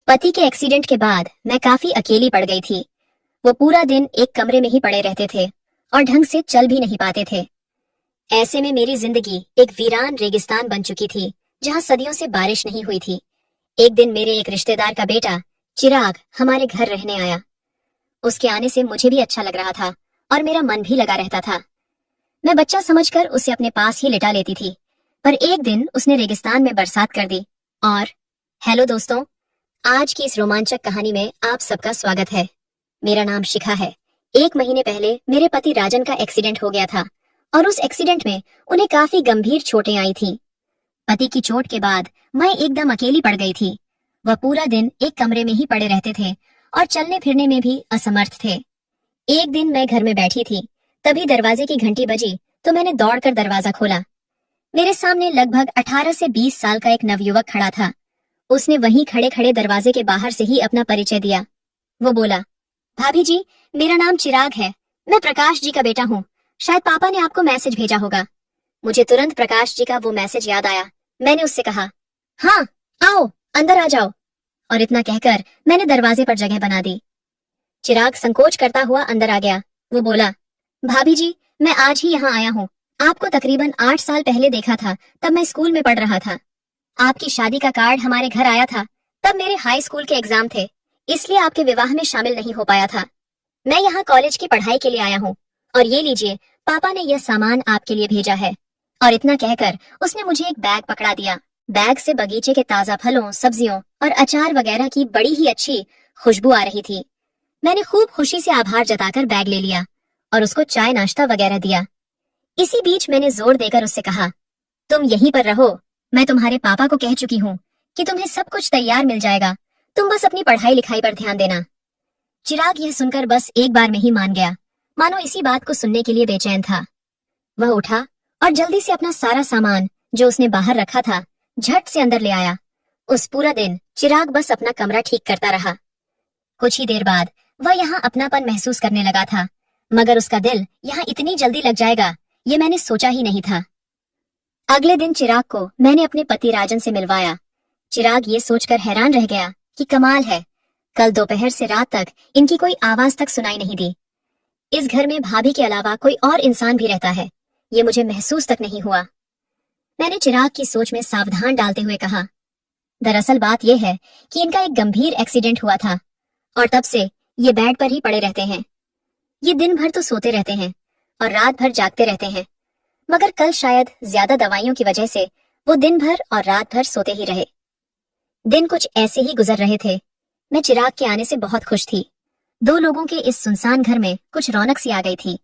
पति के एक्सीडेंट के बाद मैं काफी अकेली पड़ गई थी। वो पूरा दिन एक कमरे में ही पड़े रहते थे और ढंग से चल भी नहीं पाते थे। ऐसे में मेरी जिंदगी एक वीरान रेगिस्तान बन चुकी थी, जहां सदियों से बारिश नहीं हुई थी। एक दिन मेरे एक रिश्तेदार का बेटा चिराग हमारे घर रहने आया। उसके आने से मुझे भी अच्छा लग रहा था और मेरा मन भी लगा रहता था। मैं बच्चा समझकर उसे अपने पास ही लिटा लेती थी, पर एक दिन उसने रेगिस्तान में बरसात कर दी। और हेलो दोस्तों, आज की इस रोमांचक कहानी में आप सबका स्वागत है। मेरा नाम शिखा है। 1 महीने पहले मेरे पति राजन का एक्सीडेंट हो गया था और उस एक्सीडेंट में उन्हें काफी गंभीर चोटें आई थीं। पति की चोट के बाद मैं एकदम अकेली पड़ गई थी। वह पूरा दिन एक कमरे में ही पड़े रहते थे और चलने फिरने में भी असमर्थ थे। एक दिन मैं घर में बैठी थी, तभी दरवाजे की घंटी बजी तो मैंने दौड़कर दरवाजा खोला। मेरे सामने लगभग 18 से 20 साल का एक नवयुवक खड़ा था। उसने वहीं खड़े खड़े दरवाजे के बाहर से ही अपना परिचय दिया। वो बोला, भाभी जी, मेरा नाम चिराग है। मैं प्रकाश जी का बेटा हूँ। शायद पापा ने आपको मैसेज भेजा होगा। मुझे तुरंत प्रकाश जी का वो मैसेज याद आया। मैंने उससे कहा, हाँ आओ, अंदर आ जाओ। और इतना कहकर मैंने दरवाजे पर जगह बना दी। चिराग संकोच करता हुआ अंदर आ गया। वो बोला, भाभी जी, मैं आज ही यहाँ आया हूँ। आपको तकरीबन 8 साल पहले देखा था, तब मैं स्कूल में पढ़ रहा था। आपकी शादी का कार्ड हमारे घर आया था, तब मेरे हाई स्कूल के एग्जाम थे, इसलिए आपके विवाह में शामिल नहीं हो पाया था। मैं यहाँ कॉलेज की पढ़ाई के लिए आया हूँ और ये लीजिए, पापा ने यह सामान आपके लिए भेजा है। और इतना कहकर उसने मुझे एक बैग पकड़ा दिया। बैग से बगीचे के ताजा फलों, सब्जियों और अचार वगैरह की बड़ी ही अच्छी खुशबू आ रही थी। मैंने खूब खुशी से आभार जताकर बैग ले लिया और उसको चाय नाश्ता वगैरह दिया। इसी बीच मैंने जोर देकर उससे कहा, तुम यहीं पर रहो। मैं तुम्हारे पापा को कह चुकी हूँ कि तुम्हें सब कुछ तैयार मिल जाएगा, तुम बस अपनी पढ़ाई लिखाई पर ध्यान देना। चिराग यह सुनकर बस एक बार में ही मान गया, मानो इसी बात को सुनने के लिए बेचैन था। वह उठा और जल्दी से अपना सारा सामान जो उसने बाहर रखा था झट से अंदर ले आया। उस पूरा दिन चिराग बस अपना कमरा ठीक करता रहा। कुछ ही देर बाद वह यहाँ अपनापन महसूस करने लगा था, मगर उसका दिल यहाँ इतनी जल्दी लग जाएगा ये मैंने सोचा ही नहीं था। अगले दिन चिराग को मैंने अपने पति राजन से मिलवाया। चिराग ये सोचकर हैरान रह गया कि कमाल है, कल दोपहर से रात तक इनकी कोई आवाज तक सुनाई नहीं दी। इस घर में भाभी के अलावा कोई और इंसान भी रहता है, ये मुझे महसूस तक नहीं हुआ। मैंने चिराग की सोच में सावधान डालते हुए कहा, दरअसल बात यह है कि इनका एक गंभीर एक्सीडेंट हुआ था और तब से ये बेड पर ही पड़े रहते हैं। ये दिन भर तो सोते रहते हैं और रात भर जागते रहते हैं, मगर कल शायद ज्यादा दवाइयों की वजह से वो दिन भर और रात भर सोते ही रहे। दिन कुछ ऐसे ही गुजर रहे थे। मैं चिराग के आने से बहुत खुश थी। 2 लोगों के इस सुनसान घर में कुछ रौनक सी आ गई थी।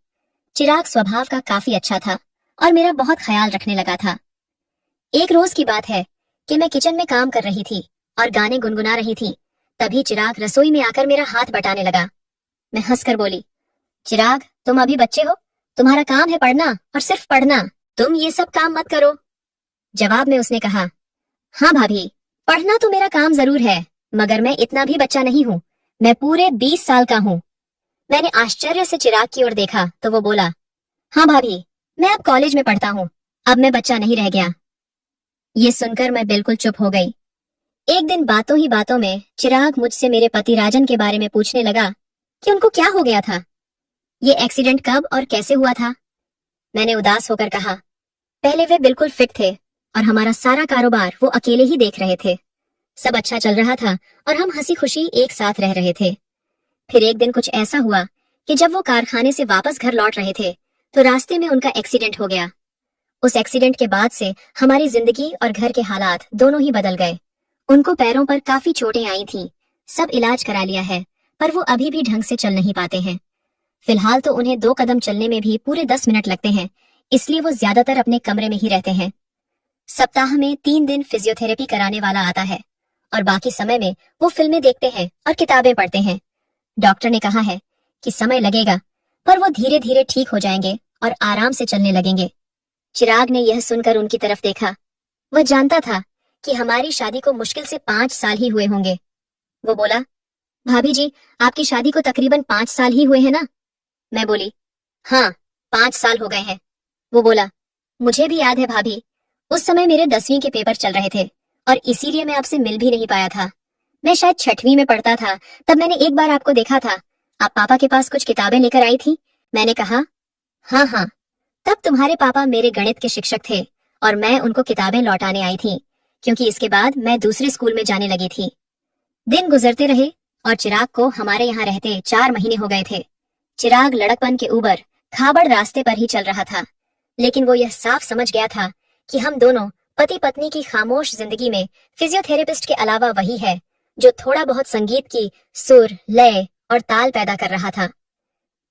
चिराग स्वभाव का काफी अच्छा था और मेरा बहुत ख्याल रखने लगा था। एक रोज की बात है कि मैं किचन में काम कर रही थी और गाने गुनगुना रही थी। तभी चिराग रसोई में आकर मेरा हाथ बटाने लगा। मैं हंसकर बोली, चिराग, तुम अभी बच्चे हो, तुम्हारा काम है पढ़ना और सिर्फ पढ़ना, तुम ये सब काम मत करो। जवाब में उसने कहा, हाँ भाभी, पढ़ना तो मेरा काम जरूर है, मगर मैं इतना भी बच्चा नहीं हूँ, मैं पूरे 20 साल का हूँ। मैंने आश्चर्य से चिराग की ओर देखा तो वो बोला, हाँ भाभी, मैं अब कॉलेज में पढ़ता हूँ, अब मैं बच्चा नहीं रह गया। ये सुनकर मैं बिल्कुल चुप हो गई। एक दिन बातों ही बातों में चिराग मुझसे मेरे पति राजन के बारे में पूछने लगा कि उनको क्या हो गया था, ये एक्सीडेंट कब और कैसे हुआ था। मैंने उदास होकर कहा, पहले वे बिल्कुल फिट थे और हमारा सारा कारोबार वो अकेले ही देख रहे थे। सब अच्छा चल रहा था और हम हंसी खुशी एक साथ रह रहे थे। फिर एक दिन कुछ ऐसा हुआ कि जब वो कारखाने से वापस घर लौट रहे थे तो रास्ते में उनका एक्सीडेंट हो गया। उस एक्सीडेंट के बाद से हमारी जिंदगी और घर के हालात दोनों ही बदल गए। उनको पैरों पर काफी चोटें आई थीं, सब इलाज करा लिया है, पर वो अभी भी ढंग से चल नहीं पाते हैं। फिलहाल तो उन्हें 2 कदम चलने में भी पूरे 10 मिनट लगते हैं, इसलिए वो ज्यादातर अपने कमरे में ही रहते हैं। सप्ताह में 3 दिन फिजियोथेरेपी कराने वाला आता है और बाकी समय में वो फिल्में देखते हैं और किताबें पढ़ते हैं। डॉक्टर ने कहा है कि समय लगेगा, पर वो धीरे धीरे ठीक हो जाएंगे और आराम से चलने लगेंगे। चिराग ने यह सुनकर उनकी तरफ देखा। वह जानता था कि हमारी शादी को मुश्किल से 5 साल ही हुए होंगे। वो बोला, भाभी जी, आपकी शादी को तकरीबन 5 साल ही हुए हैं ना? मैं बोली, हाँ, 5 साल हो गए हैं। वो बोला, मुझे भी याद है भाभी, उस समय मेरे 10वीं के पेपर चल रहे थे और इसीलिए मैं आपसे मिल भी नहीं पाया था। मैं शायद 6वीं में पढ़ता था, तब मैंने एक बार आपको देखा था। आप पापा के पास कुछ किताबें लेकर आई थी। मैंने कहा, हाँ हाँ। तब तुम्हारे पापा मेरे गणित के शिक्षक थे और मैं उनको किताबें लौटाने आई थी, क्योंकि इसके बाद मैं दूसरे स्कूल में जाने लगी थी। दिन गुजरते रहे और चिराग को हमारे यहाँ रहते 4 महीने हो गए थे। चिराग लड़कपन के ऊबर खाबड़ रास्ते पर ही चल रहा था, लेकिन वो यह साफ समझ गया था कि हम दोनों पति पत्नी की खामोश जिंदगी में फिजियोथेरेपिस्ट के अलावा वही है जो थोड़ा बहुत संगीत की सुर, लय और ताल पैदा कर रहा था।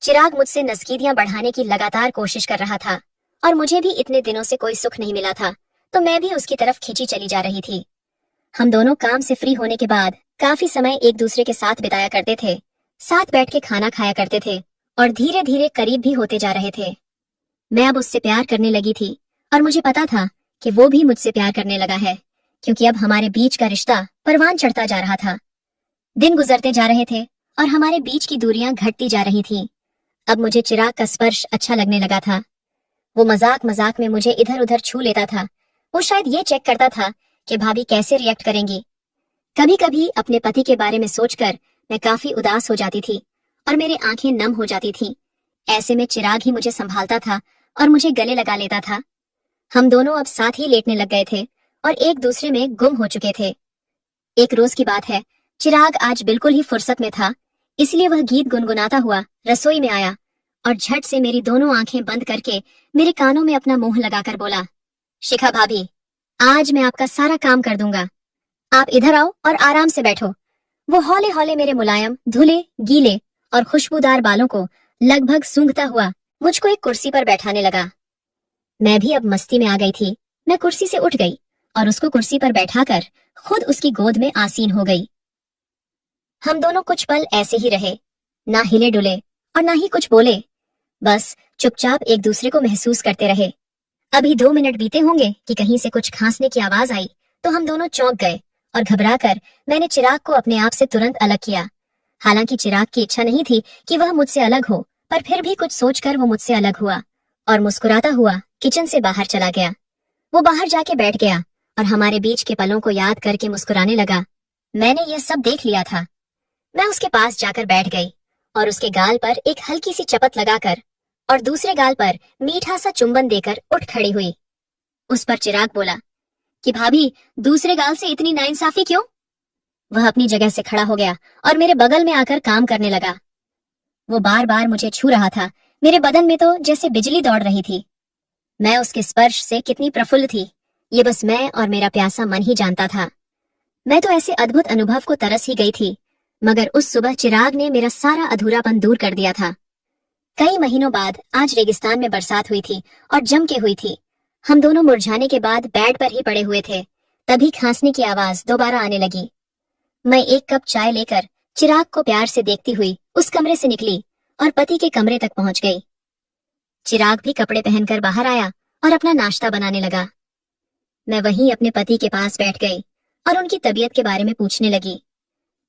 चिराग मुझसे नजकीदियां बढ़ाने की लगातार कोशिश कर रहा था और मुझे भी इतने दिनों से कोई सुख नहीं मिला था, तो मैं भी उसकी तरफ खींची चली जा रही थी। हम दोनों काम से फ्री होने के बाद काफी समय एक दूसरे के साथ बिताया करते थे, साथ बैठ के खाना खाया करते थे और धीरे धीरे करीब भी होते जा रहे थे। मैं अब उससे प्यार करने लगी थी और मुझे पता था कि वो भी मुझसे प्यार करने लगा है, क्योंकि अब हमारे बीच का रिश्ता परवान चढ़ता जा रहा था। दिन गुजरते जा रहे थे और हमारे बीच की दूरियां घटती जा रही थीं। अब मुझे चिराग का स्पर्श अच्छा लगने लगा था। वो मजाक मजाक में मुझे इधर उधर छू लेता था। वो शायद ये चेक करता था कि भाभी कैसे रिएक्ट करेंगी। कभी कभी अपने पति के बारे में सोचकर मैं काफी उदास हो जाती थी और मेरी आंखें नम हो जाती थीं। ऐसे में चिराग ही मुझे संभालता था और मुझे गले लगा लेता था। हम दोनों अब साथ ही लेटने लग गए थे और एक दूसरे में गुम हो चुके थे। एक रोज की बात है, चिराग आज बिल्कुल ही फुर्सत में था, इसलिए वह गीत गुनगुनाता हुआ रसोई में आया और झट से मेरी दोनों आंखें बंद करके मेरे कानों में अपना मुंह लगाकर बोला, शिखा भाभी, आज मैं आपका सारा काम कर दूंगा। आप इधर आओ और आराम से बैठो। वो हौले हौले मेरे मुलायम, धुले, गीले और खुशबूदार बालों को लगभग सूंघता हुआ मुझको एक कुर्सी पर बैठाने लगा। मैं भी अब मस्ती में आ गई थी। मैं कुर्सी से उठ गई और उसको कुर्सी पर बैठाकर खुद उसकी गोद में आसीन हो गई। हम दोनों कुछ पल ऐसे ही रहे, ना हिले डुले और ना ही कुछ बोले, बस चुपचाप एक दूसरे को महसूस करते रहे। अभी 2 मिनट बीते होंगे कि कहीं से कुछ खांसने की आवाज आई तो हम दोनों चौंक गए और घबराकर मैंने चिराग को अपने आप से तुरंत अलग किया। हालांकि चिराग की इच्छा नहीं थी कि वह मुझसे अलग हो, पर फिर भी कुछ सोचकर वो मुझसे अलग हुआ और मुस्कुराता हुआ किचन से बाहर चला गया। वो बाहर जाके बैठ गया और हमारे बीच के पलों को याद करके मुस्कुराने लगा। मैंने यह सब देख लिया था। मैं उसके पास जाकर बैठ गई और उसके गाल पर एक हल्की सी चपत लगाकर और दूसरे गाल पर मीठा सा चुंबन देकर उठ खड़ी हुई। उस पर चिराग बोला कि भाभी, दूसरे गाल से इतनी नाइंसाफी क्यों? वह अपनी जगह से खड़ा हो गया और मेरे बगल में आकर काम करने लगा। वो बार बार मुझे छू रहा था। मेरे बदन में तो जैसे बिजली दौड़ रही थी। मैं उसके स्पर्श से कितनी प्रफुल्ल थी, ये बस मैं और मेरा प्यासा मन ही जानता था। मैं तो ऐसे अद्भुत अनुभव को तरस ही गई थी, मगर उस सुबह चिराग ने मेरा सारा अधूरापन दूर कर दिया था। कई महीनों बाद आज रेगिस्तान में बरसात हुई थी और जम के हुई थी। हम दोनों मुरझाने के बाद बेड पर ही पड़े हुए थे, तभी खांसने की आवाज दोबारा आने लगी। मैं एक कप चाय लेकर चिराग को प्यार से देखती हुई उस कमरे से निकली और पति के कमरे तक पहुंच गई। चिराग भी कपड़े पहनकर बाहर आया और अपना नाश्ता बनाने लगा। मैं वहीं अपने पति के पास बैठ गई और उनकी तबीयत के बारे में पूछने लगी।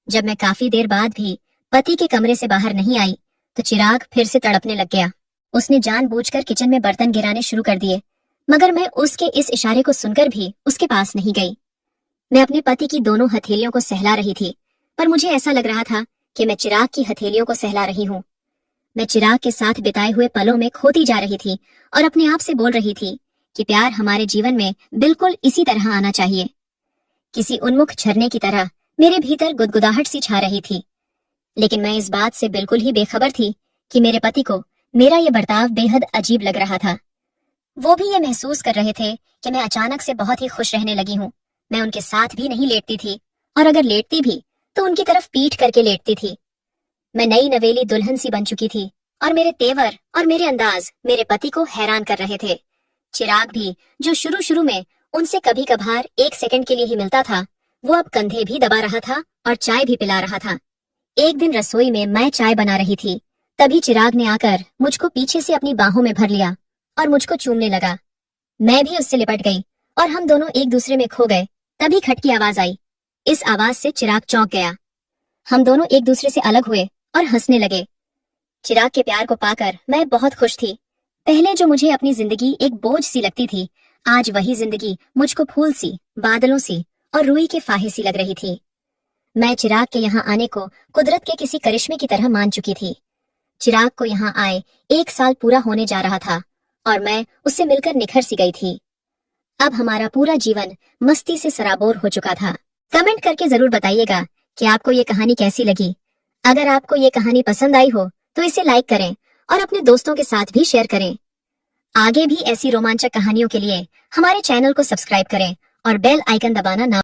जब मैं काफी देर बाद भी पति के कमरे से बाहर नहीं आई तो चिराग फिर से तड़पने लग गया। उसने जानबूझकर किचन में बर्तन गिराने शुरू कर दिए, मगर मैं उसके इस इशारे को सुनकर भी उसके पास नहीं गई। मैं अपने पति की दोनों हथेलियों को सहला रही थी, पर मुझे ऐसा लग रहा था कि मैं चिराग की हथेलियों को सहला रही हूँ। मैं चिराग के साथ बिताए हुए पलों में खोती जा रही थी और अपने आप से बोल रही थी कि प्यार हमारे जीवन में बिल्कुल इसी तरह आना चाहिए। किसी उन्मुख झरने की तरह मेरे भीतर गुदगुदाहट सी छा रही थी, लेकिन मैं इस बात से बिल्कुल ही बेखबर थी कि मेरे पति को मेरा ये बर्ताव बेहद अजीब लग रहा था। वो भी ये महसूस कर रहे थे कि मैं अचानक से बहुत ही खुश रहने लगी हूँ। मैं उनके साथ भी नहीं लेटती थी और अगर लेटती भी तो उनकी तरफ पीठ करके लेटती थी। मैं नई नवेली दुल्हन सी बन चुकी थी और मेरे तेवर और मेरे अंदाज मेरे पति को हैरान कर रहे थे। चिराग भी, जो शुरू शुरू में उनसे कभी कभार 1 सेकंड के लिए ही मिलता था, वो अब कंधे भी दबा रहा था और चाय भी पिला रहा था। एक दिन रसोई में मैं चाय बना रही थी, तभी चिराग ने आकर मुझको पीछे से अपनी बाहों में भर लिया और मुझको चूमने लगा। मैं भी उससे लिपट गई और हम दोनों एक दूसरे में खो गए। तभी खट की आवाज आई। इस आवाज से चिराग चौंक गया। हम दोनों एक दूसरे से अलग हुए और हंसने लगे। चिराग के प्यार को पाकर मैं बहुत खुश थी। पहले जो मुझे अपनी जिंदगी एक बोझ सी लगती थी, आज वही जिंदगी मुझको फूल सी, बादलों सी और रुई के फाहे सी लग रही थी। मैं चिराग के यहाँ आने को कुदरत के किसी करिश्मे की तरह मान चुकी थी। चिराग को यहाँ आए 1 साल पूरा होने जा रहा था और मैं उससे मिलकर निखर सी गई थी। अब हमारा पूरा जीवन मस्ती से सराबोर हो चुका था। कमेंट करके जरूर बताइएगा कि आपको ये कहानी कैसी लगी। अगर आपको ये कहानी पसंद आई हो तो इसे लाइक करें और अपने दोस्तों के साथ भी शेयर करें। आगे भी ऐसी रोमांचक कहानियों के लिए हमारे चैनल को सब्सक्राइब करें और बेल आइकन दबाना ना